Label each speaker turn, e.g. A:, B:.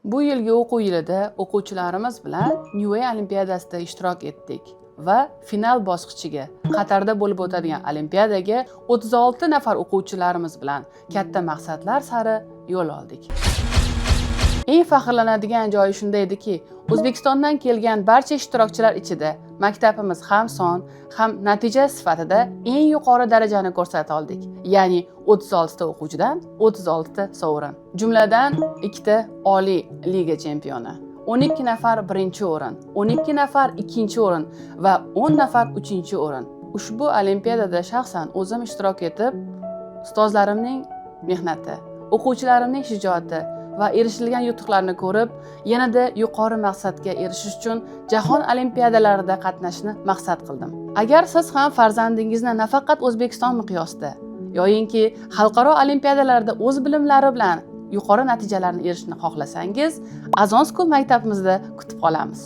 A: Bu yilgi o'quv yilida o'quvchilarimiz bilan New Way olimpiadasida ishtirok etdik va final bosqichiga, Qatarda bo'lib o'tadigan olimpiadaga 36 nafar o'quvchilarimiz bilan katta maqsadlar sari yo'l oldik. Eng faxrlanadigan joyi shunda ediki, O'zbekistondan kelgan barcha ishtirokchilar ichida maktabimiz ham son, ham natija sifatida eng yuqori darajani ko'rsata oldik. Ya'ni 36 ta o'quvchidan 36 ta sovrin. Jumladan 2 ta Oliy liga chempioni, 12 nafar birinchi o'rin, 12 nafar ikkinchi o'rin va 10 nafar uchinchi o'rin. Ushbu olimpiadada shaxsan o'zim ishtirok etib, ustozlarimning mehnati, o'quvchilarimning shijoati va erishilgan yutuqlarni ko'rib, yanada yuqori maqsadga erishish uchun jahon olimpiadalarida qatnashishni maqsad qildim. Agar siz ham farzandingizni nafaqat O'zbekiston miqyosida, yoyinki xalqaro olimpiadalarda o'z bilimlari bilan yuqori natijalarni erishishni xohlasangiz, Azon School maktabimizda kutib qolamiz.